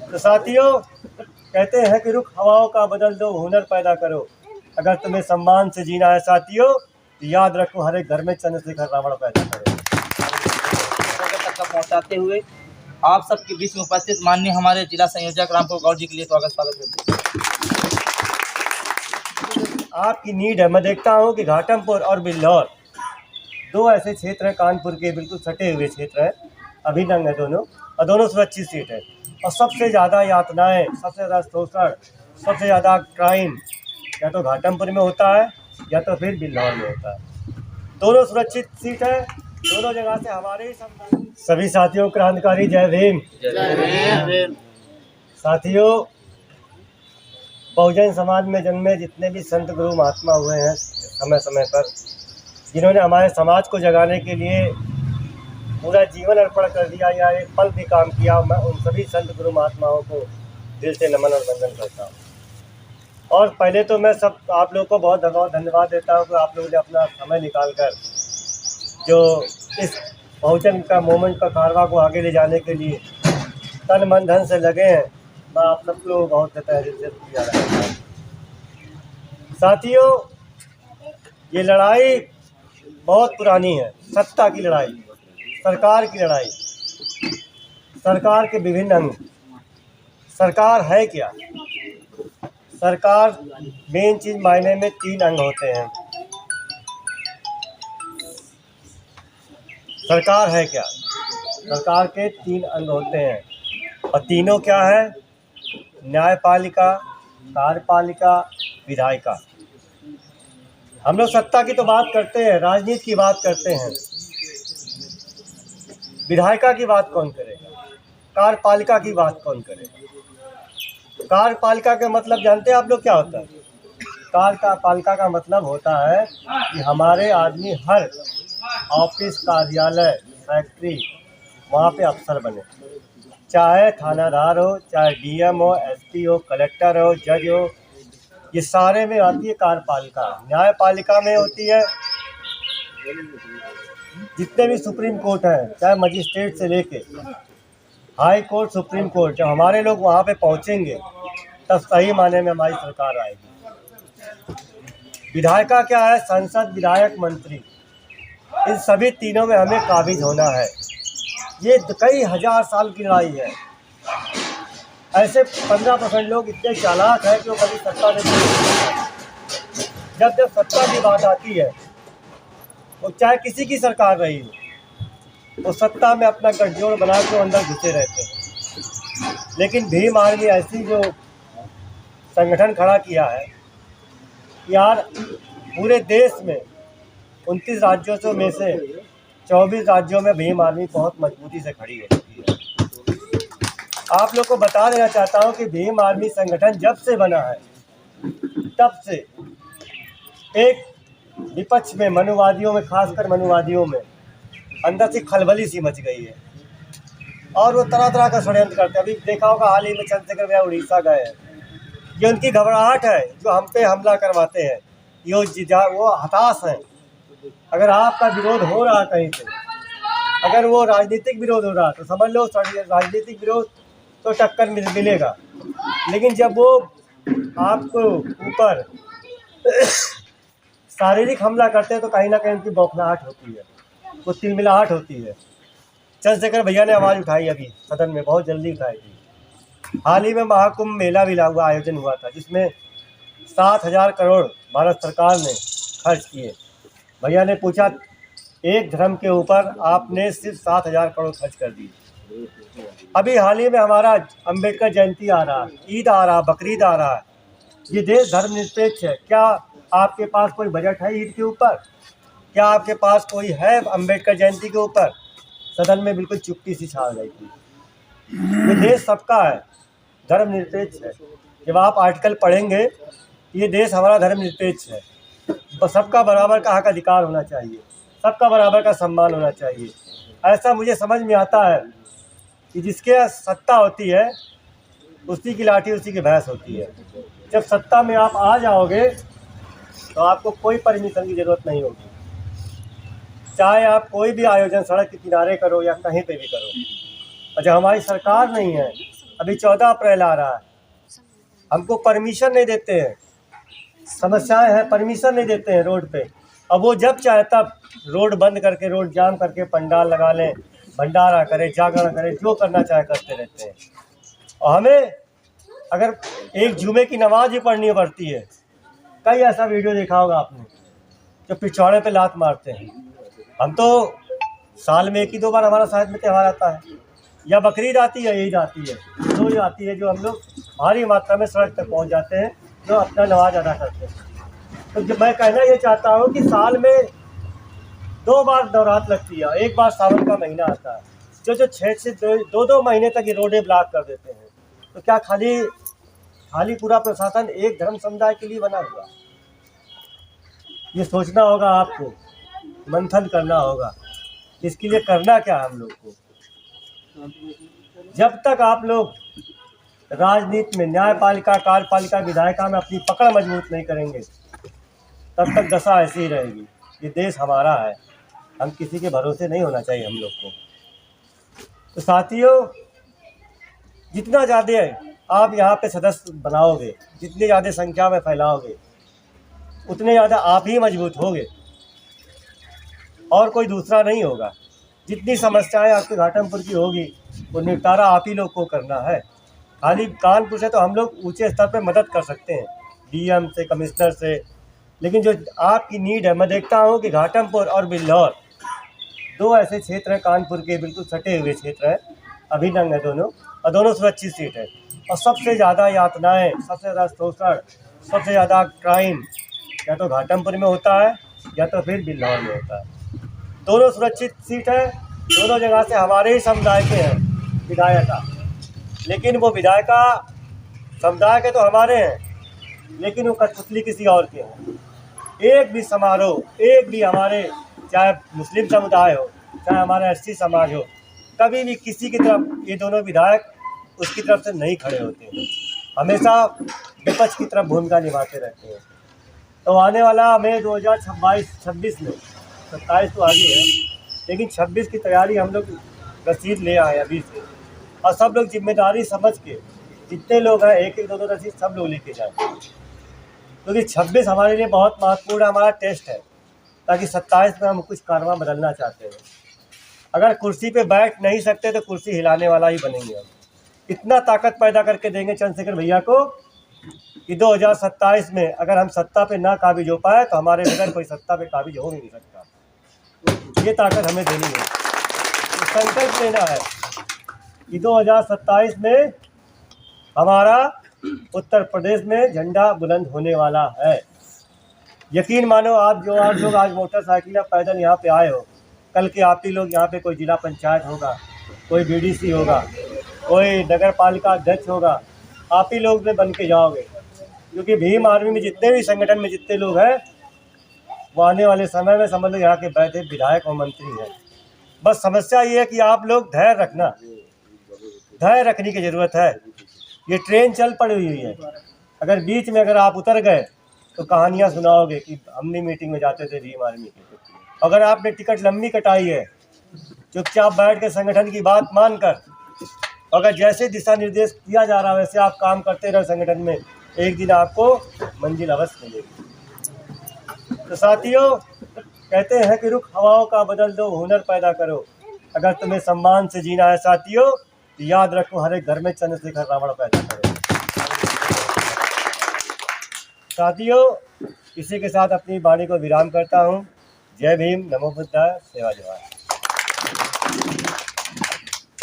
तो साथियों, कहते हैं कि रुख हवाओं का बदल दो, हुनर पैदा करो। अगर तुम्हें सम्मान से जीना है साथियों, तो याद रखो हर एक घर में चंद्रशेखर रावण पैदा करो। तक पहुंचाते हुए आप सबके बीच में उपस्थित माननीय हमारे जिला संयोजक रामपुर गौड़ जी के लिए स्वागत करते हैं। आपकी नीड है। मैं देखता हूँ कि घाटमपुर और बिल्लौर दो ऐसे क्षेत्र हैं, कानपुर के बिल्कुल सटे हुए क्षेत्र हैं, अभिनंग है दोनों, और दोनों सुरक्षित सीट है। और सबसे ज़्यादा यातनाएं, सबसे ज़्यादा शोषण, सबसे ज़्यादा क्राइम या तो घाटमपुर में होता है या तो फिर बिल्लौर में होता है। दोनों सुरक्षित सीट है, दोनों जगह से हमारे ही सभी साथियों क्रांतिकारी जय भीम। साथियों, बहुजन समाज में जन्मे जितने भी संत गुरु महात्मा हुए हैं समय समय पर, जिन्होंने हमारे समाज को जगाने के लिए पूरा जीवन अर्पण कर दिया या एक पल भी काम किया, मैं उन सभी संत गुरु महात्माओं को दिल से नमन और वंदन करता हूँ। और पहले तो मैं सब आप लोगों को बहुत धन्यवाद देता हूँ कि आप लोगों ने अपना समय निकालकर जो इस बहुजन का मूवमेंट का कारवां को आगे ले जाने के लिए तन मन धन से लगे हैं। मैं आप सबको बहुत तहे दिल से किया रहा हूँ। साथियों, ये लड़ाई बहुत पुरानी है, सत्ता की लड़ाई, सरकार की लड़ाई, सरकार के विभिन्न अंग। सरकार है क्या? सरकार मेन चीज़ मायने में 3 अंग होते हैं। सरकार है क्या? सरकार के 3 अंग होते हैं, और तीनों क्या है? न्यायपालिका, कार्यपालिका, विधायिका। हम लोग सत्ता की तो बात करते हैं, राजनीति की बात करते हैं, विधायिका की बात कौन करेगा? कार्यपालिका की बात कौन करेगा? कार्यपालिका का मतलब जानते हैं आप लोग क्या होता है? कार्यपालिका का मतलब होता है कि हमारे आदमी हर ऑफिस, कार्यालय, फैक्ट्री, वहाँ पे अफसर बने, चाहे थानादार हो, चाहे डीएम हो, एसपी हो, कलेक्टर हो, जज हो, ये सारे में आती है कार्यपालिका। न्यायपालिका में होती है जितने भी सुप्रीम कोर्ट हैं, चाहे मजिस्ट्रेट से लेके हाई कोर्ट, सुप्रीम कोर्ट, जब हमारे लोग वहाँ पे पहुँचेंगे तब सही माने में हमारी सरकार आएगी। विधायिका क्या है? संसद, विधायक, मंत्री, इन सभी तीनों में हमें काबिज होना है। ये कई हजार साल की लड़ाई है। ऐसे 15% लोग इतने चालाक हैं कि वो कभी सत्ता नहीं। जब सत्ता की बात आती है, वो चाहे किसी की सरकार रही हो, वो सत्ता में अपना गठजोड़ बना के अंदर घुसे रहते हैं। लेकिन भीम आर्मी ऐसी जो संगठन खड़ा किया है, यार पूरे देश में 29 राज्यों में से 24 राज्यों में भीम आर्मी बहुत मजबूती से खड़ी हो चुकी है। आप लोग को बता देना चाहता हूँ कि भीम आर्मी संगठन जब से बना है तब से एक विपक्ष में, मनुवादियों में, खासकर मनुवादियों में अंदर से खलबली सी मच गई है, और वो तरह तरह का षड्यंत्र करते हैं। अभी देखा होगा हाल ही में चंद्रशेखर भैया उड़ीसा गए हैं। ये उनकी घबराहट है जो हम पे हमला करवाते हैं। वो हताश हैं। अगर आपका विरोध हो रहा कहीं से, अगर वो राजनीतिक विरोध हो रहा तो समझ लो राजनीतिक विरोध तो टक्कर मिलेगा, लेकिन जब वो आपको ऊपर शारीरिक हमला करते हैं तो कहीं ना कहीं उनकी बौखलाहट होती है, वो तिलमिलाहट होती है। चंद्रशेखर भैया ने आवाज़ उठाई अभी सदन में, बहुत जल्दी उठाई थी। हाल ही में महाकुंभ मेला भी आयोजन हुआ था, जिसमें 7,000 करोड़ भारत सरकार ने खर्च किए। भैया ने पूछा, एक धर्म के ऊपर आपने सिर्फ 7,000 करोड़ खर्च कर दिए। अभी हाल ही में हमारा अंबेडकर जयंती आ रहा है, ईद आ रहा, बकरीद आ रहा है। ये देश धर्मनिरपेक्ष है। क्या आपके पास कोई बजट है ईद के ऊपर? क्या आपके पास कोई है अंबेडकर जयंती के ऊपर? सदन में बिल्कुल चुप्पी सी छा गई थी। ये देश सबका है, धर्मनिरपेक्ष है। जब आप आर्टिकल पढ़ेंगे, ये देश हमारा धर्मनिरपेक्ष है, तो सबका बराबर का हक अधिकार होना चाहिए, सबका बराबर का सम्मान होना चाहिए। ऐसा मुझे समझ में आता है कि जिसके सत्ता होती है उसी की लाठी उसी की भैंस होती है। जब सत्ता में आप आ जाओगे तो आपको कोई परमिशन की ज़रूरत नहीं होगी, चाहे आप कोई भी आयोजन सड़क के किनारे करो या कहीं पे भी करो। और जब हमारी सरकार नहीं है अभी 14 अप्रैल आ रहा है, हमको परमिशन नहीं देते हैं, समस्याएं हैं, परमिशन नहीं देते हैं रोड पे। अब वो जब चाहे तब रोड बंद करके, रोड जाम करके पंडाल लगा लें, भंडारा करें, जागरण करें, जो करना चाहे करते रहते हैं। और हमें अगर एक जुमे की नमाज ही पढ़नी पड़ती है, कई ऐसा वीडियो देखा होगा आपने जो पिछवाड़े पे लात मारते हैं। हम तो साल में 1 ही 2 बार हमारा शायद में त्यौहार आता है, या बकरीद आती है, ईद आती है, दो ही आती है जो हम लोग भारी मात्रा में सड़क तक पहुंच जाते हैं, जो अपना नमाज अदा करते हैं। तो जो मैं कहना ये चाहता हूँ कि साल में 2 बार नवरात्र लगती है, एक बार सावन का महीना आता है, जो 6 से 2 महीने तक ये रोडें ब्लॉक कर देते हैं। तो क्या खाली पूरा प्रशासन एक धर्म समुदाय के लिए बना हुआ? ये सोचना होगा आपको, मंथन करना होगा, इसके लिए करना क्या हम लोग को। जब तक आप लोग राजनीति में, न्यायपालिका, कार्यपालिका, विधायिका में अपनी पकड़ मजबूत नहीं करेंगे, तब तक दशा ऐसी ही रहेगी। ये देश हमारा है, हम किसी के भरोसे नहीं होना चाहिए हम लोग को। तो साथियों, जितना ज़्यादा आप यहाँ पे सदस्य बनाओगे, जितनी ज़्यादा संख्या में फैलाओगे, उतने ज़्यादा आप ही मजबूत होगे और कोई दूसरा नहीं होगा। जितनी समस्याएं आपके घाटमपुर की होगी, वो निपटारा आप ही लोग को करना है। खाली कानपुर से तो हम लोग ऊंचे स्तर पे मदद कर सकते हैं, डीएम से, कमिश्नर से, लेकिन जो आपकी नीड है, मैं देखता हूँ कि घाटमपुर और बिल्हौर 2 ऐसे क्षेत्र हैं कानपुर के, बिल्कुल सटे हुए क्षेत्र हैं, अभिनंग है दोनों, और दोनों सुरक्षित सीट है। और सबसे ज़्यादा यातनाएँ, सबसे ज़्यादा शोषण, सबसे ज़्यादा क्राइम या तो घाटमपुर में होता है या तो फिर बिल्हौर में होता है। दोनों सुरक्षित सीट है, दोनों जगह से हमारे ही समुदाय के हैं विधायिका, लेकिन वो विधायिका समुदाय के तो हमारे हैं, लेकिन वो कठपुतली किसी और के हैं। एक भी समारोह, एक भी हमारे, चाहे मुस्लिम समुदाय हो, चाहे हमारा एससी समाज हो, कभी भी किसी की तरफ ये दोनों विधायक उसकी तरफ से नहीं खड़े होते हैं, हमेशा विपक्ष की तरफ भूमिका निभाते रहते हैं। तो आने वाला हमें 2026 में, 27 तो आगे है, लेकिन 26 की तैयारी हम लोग रसीद ले आए अभी से, और सब लोग जिम्मेदारी समझ के, जितने लोग हैं, 1-1, 2-2 रसीद सब लोग लेके जाए, क्योंकि 26 हमारे लिए बहुत महत्वपूर्ण हमारा टेस्ट है, ताकि 27 में हम कुछ कारवां बदलना चाहते हैं। अगर कुर्सी पे बैठ नहीं सकते तो कुर्सी हिलाने वाला ही बनेंगे हम। इतना ताकत पैदा करके देंगे चंद्रशेखर भैया को कि 2027 में अगर हम सत्ता पे ना काबिज हो पाए तो हमारे बगैर कोई सत्ता पे काबिज हो ही नहीं सकता। ये ताकत हमें देनी है, तो संकल्प लेना है कि 2027 में हमारा उत्तर प्रदेश में झंडा बुलंद होने वाला है। यकीन मानो, आप लोग आज मोटरसाइकिल या पैदल यहाँ पे आए हो, कल के आप ही लोग यहाँ पे कोई जिला पंचायत होगा, कोई बीडीसी होगा, कोई नगर पालिका अध्यक्ष होगा, आप ही लोग में बन के जाओगे, क्योंकि भीम आर्मी में जितने भी संगठन में जितने लोग हैं, वो आने वाले समय में समझ लो यहाँ के बैठे विधायक और मंत्री हैं। बस समस्या ये है कि आप लोग धैर्य रखने की ज़रूरत है। ये ट्रेन चल पड़ी हुई है, अगर बीच में अगर आप उतर गए तो कहानियाँ सुनाओगे कि हमने मीटिंग में जाते थे भीम आर्मी के। अगर आपने टिकट लंबी कटाई है, चुपचाप बैठ के संगठन की बात मानकर, अगर जैसे दिशा निर्देश किया जा रहा है वैसे आप काम करते रहो संगठन में, एक दिन आपको मंजिल अवश्य मिलेगी। तो साथियों, कहते हैं कि रुख हवाओं का बदल दो, हुनर पैदा करो। अगर तुम्हें सम्मान से जीना है साथियों, तो याद रखो हर एक घर में चंद्रशेखर रावण पैदा करो। साथियों, इसी के साथ अपनी वाणी को विराम करता हूँ। जय भीम, नमो बुद्धाय, सेवा जवाहर।